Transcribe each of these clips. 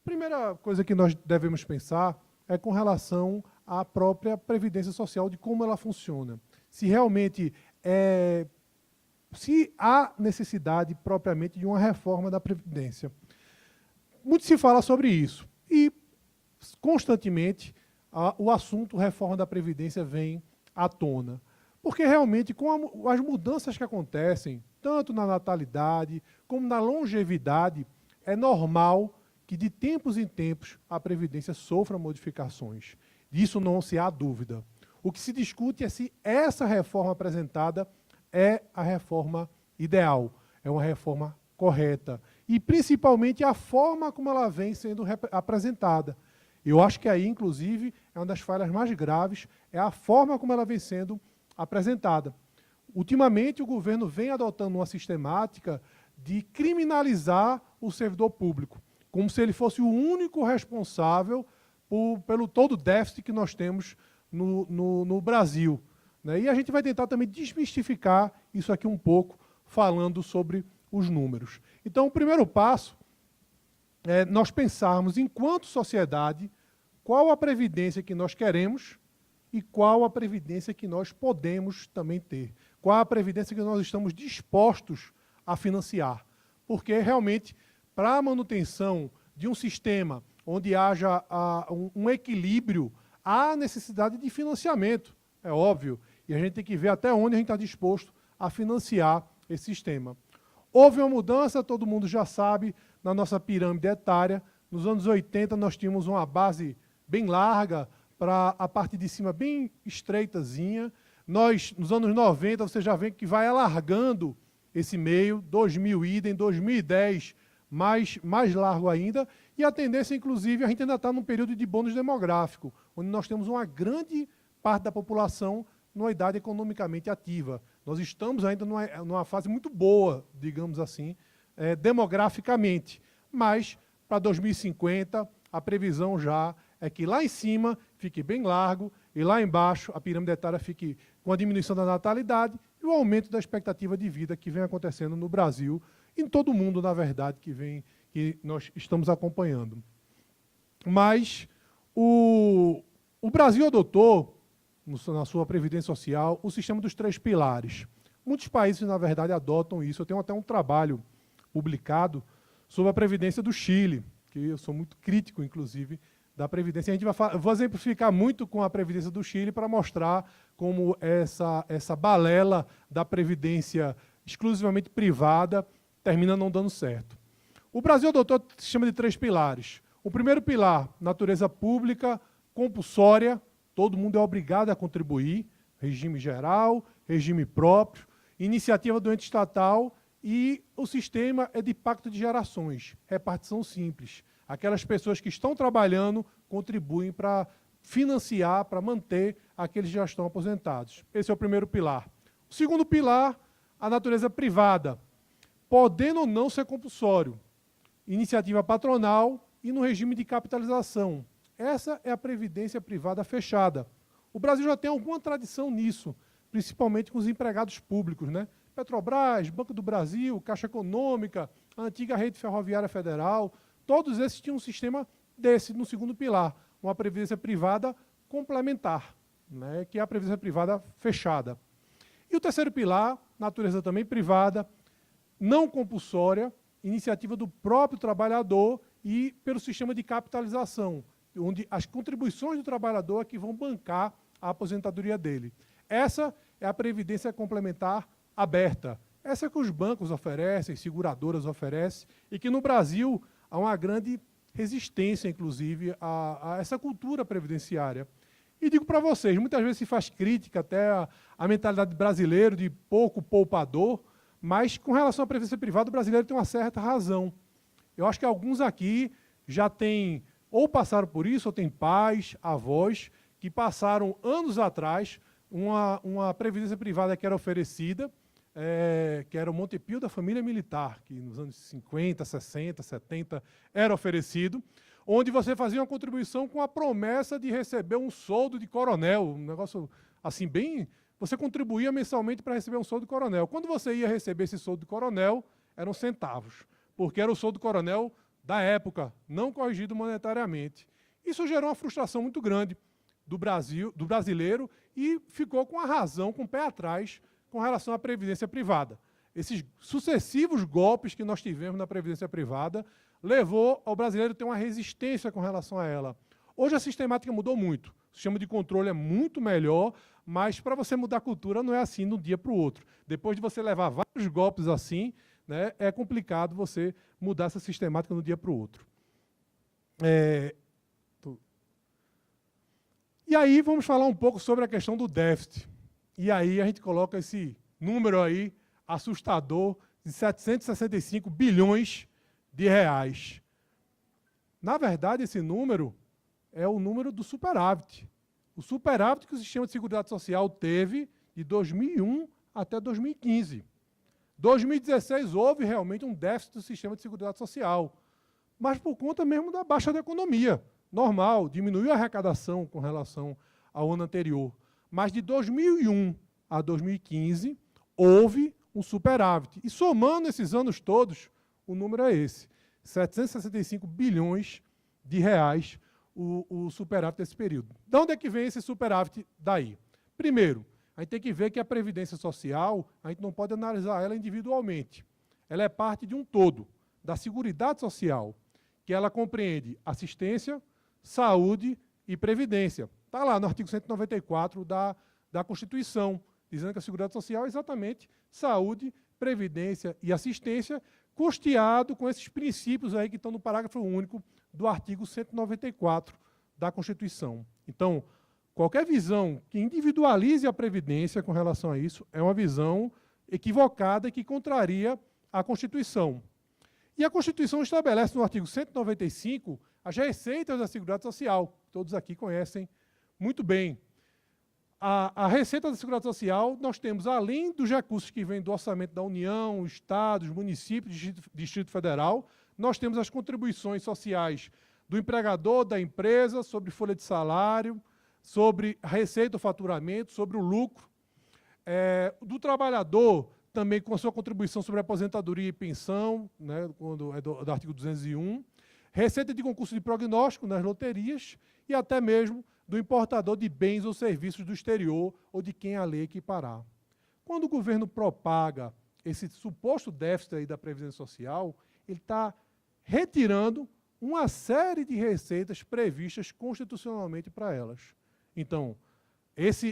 Primeira coisa que nós devemos pensar é com relação à própria Previdência Social, de como ela funciona. Se realmente se há necessidade propriamente de uma reforma da Previdência. Muito se fala sobre isso e, constantemente, o assunto reforma da Previdência vem à tona. Porque, realmente, com as mudanças que acontecem, tanto na natalidade como na longevidade, é normal que, de tempos em tempos, a Previdência sofra modificações. Disso não se há dúvida. O que se discute é se essa reforma apresentada é a reforma ideal, é uma reforma correta. E, principalmente, a forma como ela vem sendo apresentada. Eu acho que aí, inclusive, é uma das falhas mais graves, é a forma como ela vem sendo apresentada. Ultimamente, o governo vem adotando uma sistemática de criminalizar o servidor público, como se ele fosse o único responsável pelo todo o déficit que nós temos no Brasil. Né? E a gente vai tentar também desmistificar isso aqui um pouco, falando sobre os números. Então, o primeiro passo é nós pensarmos, enquanto sociedade, qual a previdência que nós queremos e qual a previdência que nós podemos também ter. Qual a previdência que nós estamos dispostos a financiar. Porque, realmente, para a manutenção de um sistema onde haja um equilíbrio, há necessidade de financiamento, é óbvio. E a gente tem que ver até onde a gente está disposto a financiar esse sistema. Houve uma mudança, todo mundo já sabe, na nossa pirâmide etária. Nos anos 80, nós tínhamos uma base bem larga, para a parte de cima bem estreitazinha. Nos anos 90, você já vê que vai alargando esse meio, 2000 idem, 2010 mais largo ainda, e a tendência, inclusive, a gente ainda está num período de bônus demográfico, onde nós temos uma grande parte da população numa idade economicamente ativa. Nós estamos ainda numa fase muito boa, digamos assim, demograficamente, mas para 2050 a previsão já é que lá em cima fique bem largo e lá embaixo a pirâmide etária fique com a diminuição da natalidade e o aumento da expectativa de vida que vem acontecendo no Brasil, em todo o mundo, na verdade, que nós estamos acompanhando. Mas o Brasil adotou, na sua Previdência Social, o sistema dos 3 pilares. Muitos países, na verdade, adotam isso. Eu tenho até um trabalho publicado sobre a Previdência do Chile, que eu sou muito crítico, inclusive, da Previdência. Vou exemplificar muito com a Previdência do Chile para mostrar como essa balela da Previdência exclusivamente privada termina não dando certo. O Brasil adotou o sistema de 3 pilares. O primeiro pilar, natureza pública, compulsória, todo mundo é obrigado a contribuir, regime geral, regime próprio, iniciativa do ente estatal e o sistema é de pacto de gerações, repartição simples. Aquelas pessoas que estão trabalhando contribuem para financiar, para manter aqueles que já estão aposentados. Esse é o primeiro pilar. O segundo pilar, a natureza privada, podendo ou não ser compulsório, iniciativa patronal e no regime de capitalização. Essa é a previdência privada fechada. O Brasil já tem alguma tradição nisso, principalmente com os empregados públicos, né? Petrobras, Banco do Brasil, Caixa Econômica, a antiga Rede Ferroviária Federal, todos esses tinham um sistema desse no segundo pilar, uma previdência privada complementar, né? Que é a previdência privada fechada. E o terceiro pilar, natureza também privada, não compulsória, iniciativa do próprio trabalhador e pelo sistema de capitalização, onde as contribuições do trabalhador é que vão bancar a aposentadoria dele. Essa é a previdência complementar aberta. Essa é que os bancos oferecem, seguradoras oferecem, e que no Brasil há uma grande resistência, inclusive, a essa cultura previdenciária. E digo para vocês, muitas vezes se faz crítica até à mentalidade brasileira de pouco poupador, mas com relação à previdência privada, o brasileiro tem uma certa razão. Eu acho que alguns aqui já têm, ou passaram por isso, ou têm pais, avós, que passaram anos atrás uma previdência privada que era oferecida, que era o Montepio da família militar, que nos anos 50, 60, 70 era oferecido, onde você fazia uma contribuição com a promessa de receber um soldo de coronel, um negócio assim bem... Você contribuía mensalmente para receber um soldo de coronel. Quando você ia receber esse soldo de coronel, eram centavos, porque era o soldo de coronel da época, não corrigido monetariamente. Isso gerou uma frustração muito grande do brasileiro, e ficou com a razão, com o pé atrás, com relação à previdência privada. Esses sucessivos golpes que nós tivemos na previdência privada levou ao brasileiro ter uma resistência com relação a ela. Hoje a sistemática mudou muito. O sistema de controle é muito melhor, mas para você mudar a cultura não é assim de um dia para o outro. Depois de você levar vários golpes assim, né, é complicado você mudar essa sistemática de um dia para o outro. E aí vamos falar um pouco sobre a questão do déficit. E aí a gente coloca esse número aí assustador de 765 bilhões de reais. Na verdade, esse número é o número do superávit. O superávit que o Sistema de Seguridade Social teve de 2001 até 2015. Em 2016 houve realmente um déficit do Sistema de Seguridade Social, mas por conta mesmo da baixa da economia. Normal, diminuiu a arrecadação com relação ao ano anterior. Mas de 2001 a 2015 houve um superávit. E somando esses anos todos, o número é esse: 765 bilhões de reais o superávit desse período. De onde é que vem esse superávit daí? Primeiro, a gente tem que ver que a Previdência Social, a gente não pode analisar ela individualmente. Ela é parte de um todo, da Seguridade Social, que ela compreende assistência, saúde e previdência. Está lá no artigo 194 da Constituição, dizendo que a Seguridade Social é exatamente saúde, previdência e assistência, custeado com esses princípios aí que estão no parágrafo único do artigo 194 da Constituição. Então, qualquer visão que individualize a Previdência com relação a isso é uma visão equivocada e que contraria a Constituição. E a Constituição estabelece no artigo 195 as receitas da Seguridade Social. Todos aqui conhecem muito bem. A receita da Seguridade Social, nós temos, além dos recursos que vêm do orçamento da União, estados, municípios, Distrito Federal, nós temos as contribuições sociais do empregador, da empresa, sobre folha de salário, sobre a receita do faturamento, sobre o lucro, do trabalhador, também com a sua contribuição sobre aposentadoria e pensão, né, quando é do artigo 201, receita de concurso de prognóstico nas loterias e até mesmo do importador de bens ou serviços do exterior ou de quem a lei equiparar. Quando o governo propaga esse suposto déficit aí da Previdência Social, ele está retirando uma série de receitas previstas constitucionalmente para elas. Então,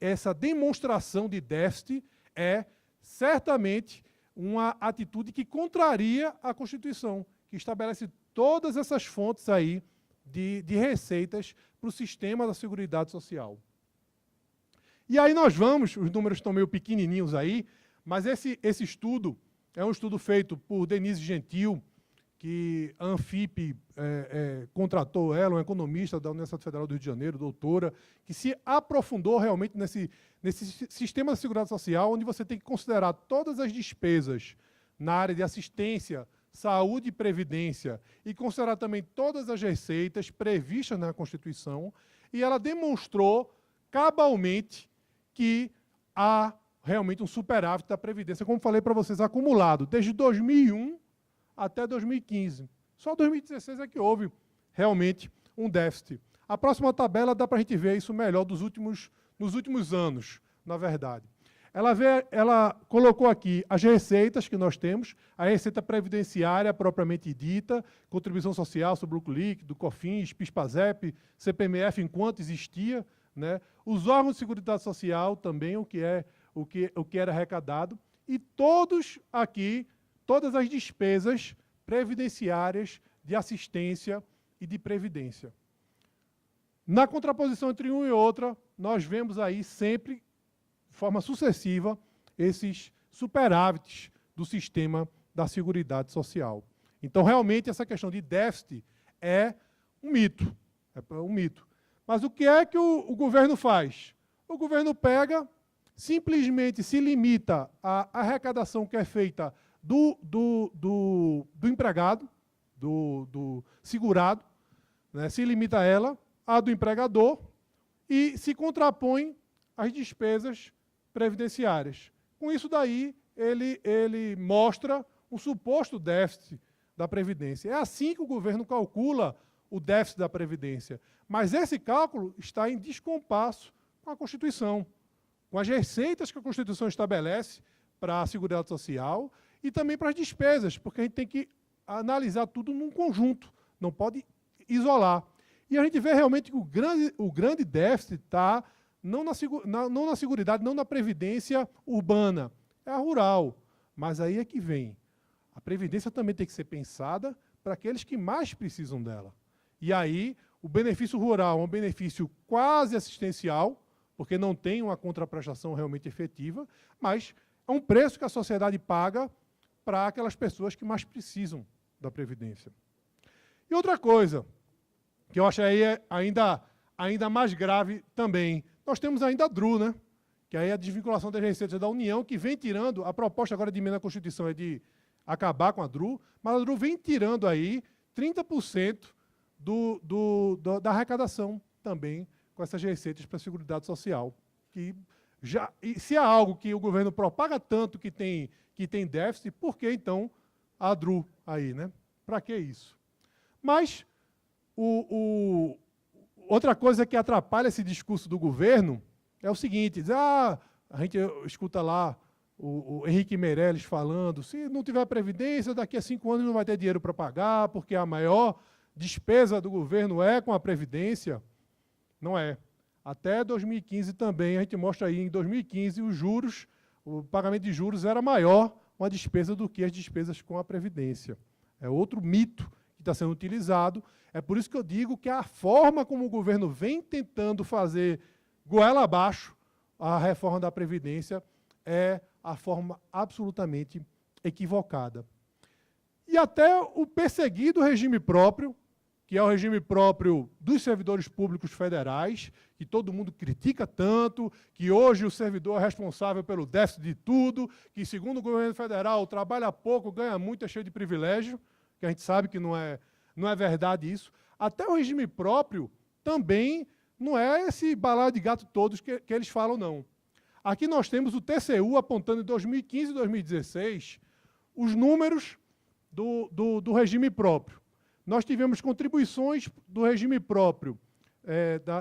essa demonstração de déficit é certamente uma atitude que contraria a Constituição, que estabelece todas essas fontes aí de receitas para o sistema da Seguridade Social. E aí nós vamos, os números estão meio pequenininhos aí, mas esse estudo é um estudo feito por Denise Gentil, que a Anfip contratou ela, uma economista da Universidade Federal do Rio de Janeiro, doutora, que se aprofundou realmente nesse sistema da Seguridade Social, onde você tem que considerar todas as despesas na área de assistência, saúde e previdência, e considerar também todas as receitas previstas na Constituição, e ela demonstrou cabalmente que há realmente um superávit da Previdência, como falei para vocês, acumulado, desde 2001 até 2015. Só 2016 é que houve realmente um déficit. A próxima tabela dá para a gente ver isso melhor nos últimos anos, na verdade. Ela colocou aqui as receitas que nós temos, a receita previdenciária propriamente dita, contribuição social sobre o lucro líquido, COFINS, PIS/PASEP, CPMF enquanto existia, né? Os órgãos de Seguridade Social também, o que era arrecadado, e todas as despesas previdenciárias de assistência e de previdência. Na contraposição entre uma e outra, nós vemos aí sempre, de forma sucessiva, esses superávites do sistema da Seguridade Social. Então, realmente, essa questão de déficit é um mito. Mas o que é que o governo faz? O governo pega, simplesmente se limita à arrecadação que é feita do empregado, do segurado, né, se limita a ela, a do empregador, e se contrapõe às despesas previdenciárias. Com isso daí, ele mostra um suposto déficit da Previdência. É assim que o governo calcula o déficit da Previdência. Mas esse cálculo está em descompasso com a Constituição, com as receitas que a Constituição estabelece para a Seguridade Social e também para as despesas, porque a gente tem que analisar tudo num conjunto, não pode isolar. E a gente vê realmente que o grande déficit está não na Seguridade, não na Previdência urbana, é a rural. Mas aí é que vem. A Previdência também tem que ser pensada para aqueles que mais precisam dela. E aí, o benefício rural é um benefício quase assistencial, porque não tem uma contraprestação realmente efetiva, mas é um preço que a sociedade paga para aquelas pessoas que mais precisam da Previdência. E outra coisa, que eu acho aí ainda mais grave também, nós temos ainda a DRU, né? Que aí é a desvinculação das receitas da União, que vem tirando, a proposta agora de emenda à Constituição é de acabar com a DRU, mas a DRU vem tirando aí 30% da arrecadação também com essas receitas para a Seguridade Social. Que já, e se há algo que o governo propaga tanto que tem déficit, por que então a DRU aí, né? Para que isso? Mas outra coisa que atrapalha esse discurso do governo é o seguinte, diz, a gente escuta lá o Henrique Meirelles falando, se não tiver Previdência, daqui a 5 anos não vai ter dinheiro para pagar, porque a maior despesa do governo é com a Previdência. Não é. Até 2015 também, a gente mostra aí, em 2015, os juros, o pagamento de juros era maior uma despesa do que as despesas com a Previdência. É outro mito que está sendo utilizado. É por isso que eu digo que a forma como o governo vem tentando fazer goela abaixo a reforma da Previdência é a forma absolutamente equivocada. E até o perseguido regime próprio, que é o regime próprio dos servidores públicos federais, que todo mundo critica tanto, que hoje o servidor é responsável pelo déficit de tudo, que, segundo o governo federal, trabalha pouco, ganha muito, é cheio de privilégio, que a gente sabe que não é verdade isso. Até o regime próprio também não é esse balaio de gato todos que eles falam, não. Aqui nós temos o TCU apontando em 2015 e 2016 os números do regime próprio. Nós tivemos contribuições do regime próprio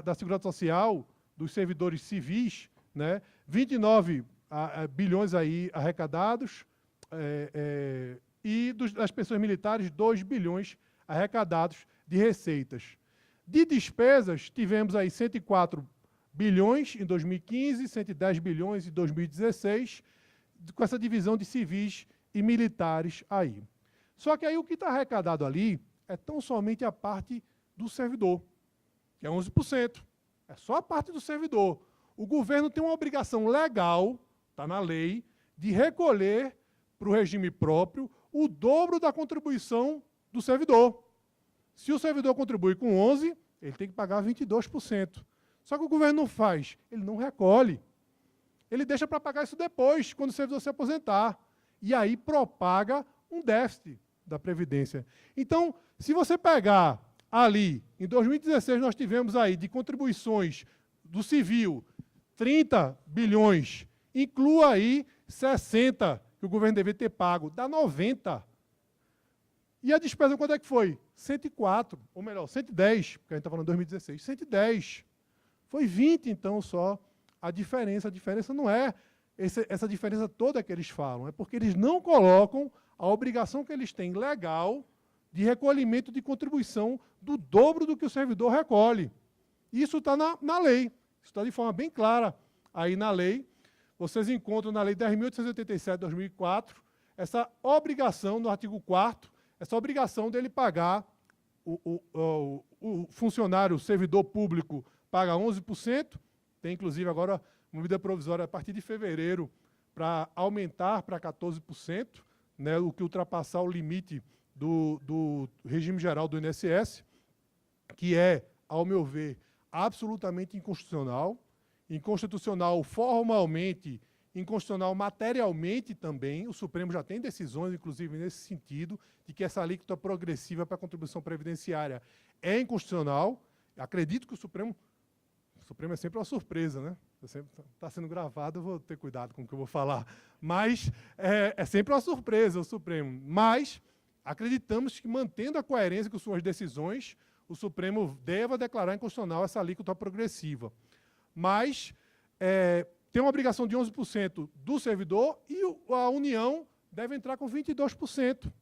da Seguridade Social, dos servidores civis, né, 29 bilhões aí arrecadados, e das pessoas militares, 2 bilhões arrecadados de receitas. De despesas, tivemos aí 104 bilhões em 2015, 110 bilhões em 2016, com essa divisão de civis e militares aí. Só que aí o que está arrecadado ali é tão somente a parte do servidor, que é 11%. É só a parte do servidor. O governo tem uma obrigação legal, está na lei, de recolher para o regime próprio o dobro da contribuição do servidor. Se o servidor contribui com 11%, ele tem que pagar 22%. Só que o governo não faz, ele não recolhe. Ele deixa para pagar isso depois, quando o servidor se aposentar. E aí propaga um déficit da Previdência. Então, se você pegar ali, em 2016 nós tivemos aí de contribuições do civil 30 bilhões, inclua aí 60 que o governo deveria ter pago, dá 90. E a despesa quanto é que foi? 104, ou melhor, 110, porque a gente está falando de 2016, 110. Foi 20, então, só a diferença. A diferença não é essa diferença toda que eles falam, é porque eles não colocam a obrigação que eles têm legal de recolhimento de contribuição do dobro do que o servidor recolhe. Isso está na lei, isso está de forma bem clara aí na lei. Vocês encontram na Lei 10.887 de 2004 essa obrigação, no artigo 4º, essa obrigação dele pagar, o funcionário, o servidor público, paga 11%, tem inclusive agora uma medida provisória a partir de fevereiro para aumentar para 14%, né, o que ultrapassar o limite do regime geral do INSS, que é, ao meu ver, absolutamente inconstitucional, inconstitucional formalmente, inconstitucional materialmente também. O Supremo já tem decisões, inclusive, nesse sentido, de que essa alíquota progressiva para a contribuição previdenciária é inconstitucional. Acredito que o Supremo é sempre uma surpresa, né? Está sendo gravado, eu vou ter cuidado com o que eu vou falar. Mas é sempre uma surpresa o Supremo. Mas acreditamos que, mantendo a coerência com suas decisões, o Supremo deva declarar inconstitucional essa alíquota progressiva. Mas tem uma obrigação de 11% do servidor e a União deve entrar com 22%.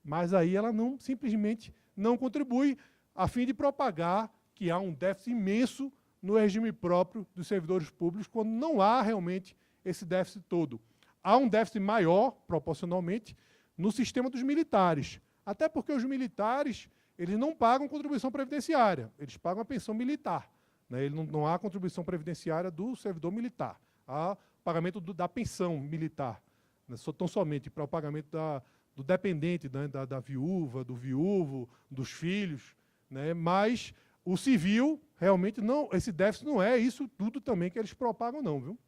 Mas aí ela simplesmente não contribui, a fim de propagar que há um déficit imenso no regime próprio dos servidores públicos, quando não há realmente esse déficit todo. Há um déficit maior, proporcionalmente, no sistema dos militares. Até porque os militares eles não pagam contribuição previdenciária, eles pagam a pensão militar. Né? Não há contribuição previdenciária do servidor militar. Há pagamento da pensão militar, né? Tão somente para o pagamento do dependente, né? da viúva, do viúvo, dos filhos. Né? Mas o civil, realmente, não, esse déficit não é isso tudo também que eles propagam, não, viu?